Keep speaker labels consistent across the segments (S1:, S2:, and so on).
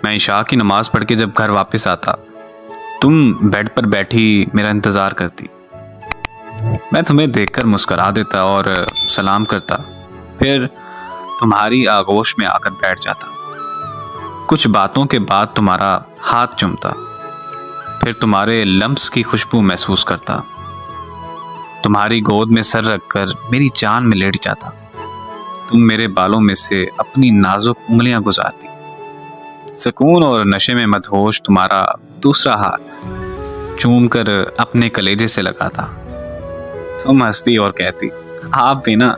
S1: मैं इशा की नमाज पढ़ के जब घर वापस आता, तुम बेड पर बैठी मेरा इंतज़ार करती। मैं तुम्हें देखकर मुस्कुरा देता और सलाम करता, फिर तुम्हारी आगोश में आकर बैठ जाता। कुछ बातों के बाद तुम्हारा हाथ चूमता, फिर तुम्हारे लम्स की खुशबू महसूस करता। तुम्हारी गोद में सर रखकर मेरी जान में लेट जाता। तुम मेरे बालों में से अपनी नाजुक उंगलियां गुजारती। सुकून और नशे में मदहोश तुम्हारा दूसरा हाथ चूम कर अपने कलेजे से लगाता। तुम हंसती और कहती, आप भी ना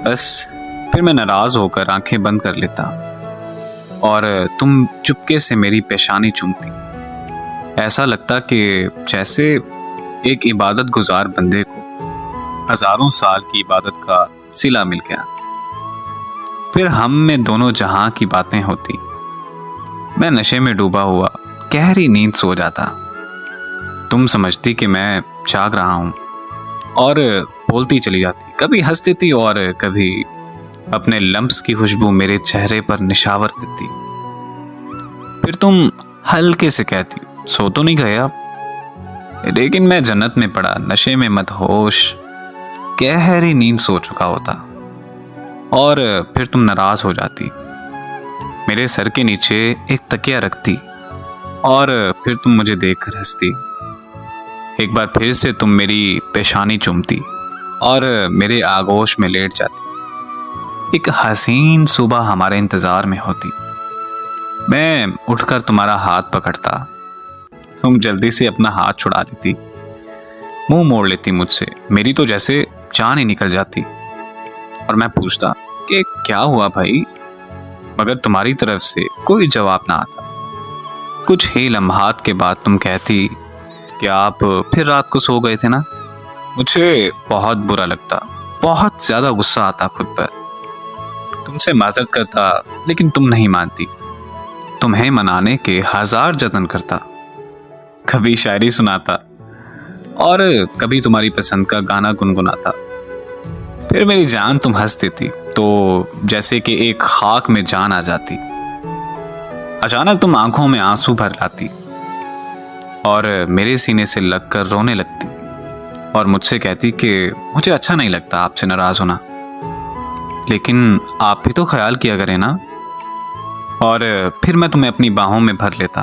S1: बस। फिर मैं नाराज होकर आंखें बंद कर लेता और तुम चुपके से मेरी पेशानी चूमती। ऐसा लगता कि जैसे एक इबादत गुजार बंदे को हजारों साल की इबादत का सिला मिल गया। फिर हम में दोनों जहां की बातें होती। मैं नशे में डूबा हुआ गहरी नींद सो जाता। तुम समझती कि मैं जाग रहा हूं और बोलती चली जाती, कभी हंस देती और कभी अपने लम्स की खुशबू मेरे चेहरे पर निशावर करती। फिर तुम हल्के से कहती, सो तो नहीं गए आप? लेकिन मैं जन्नत में पड़ा, नशे में मदहोश गहरी नींद सो चुका होता। और फिर तुम नाराज हो जाती, मेरे सर के नीचे एक तकिया रखती और फिर तुम मुझे देखकर हंसती। एक बार फिर से तुम मेरी पेशानी चूमती और मेरे आगोश में लेट जाती। एक हसीन सुबह हमारे इंतजार में होती। मैं उठकर तुम्हारा हाथ पकड़ता। तुम जल्दी से अपना हाथ छुड़ा लेती, मुंह मोड़ लेती मुझसे। मेरी तो जैसे जान ही निकल जाती और मैं पूछता कि क्या हुआ भाई, मगर तुम्हारी तरफ से कोई जवाब ना आता। कुछ ही लम्हात के बाद तुम कहती कि आप फिर रात को सो गए थे ना। मुझे बहुत बुरा लगता, बहुत ज्यादा गुस्सा आता खुद पर। तुमसे माजरत करता लेकिन तुम नहीं मानती। तुम्हें मनाने के हजार जतन करता, कभी शायरी सुनाता और कभी तुम्हारी पसंद का गाना गुनगुनाता। फिर मेरी जान तुम हंस देती तो जैसे कि एक खाक में जान आ जाती। अचानक तुम आंखों में आंसू भर लाती और मेरे सीने से लगकर रोने लगती और मुझसे कहती कि मुझे अच्छा नहीं लगता आपसे नाराज होना, लेकिन आप भी तो ख्याल किया करें ना। और फिर मैं तुम्हें अपनी बाहों में भर लेता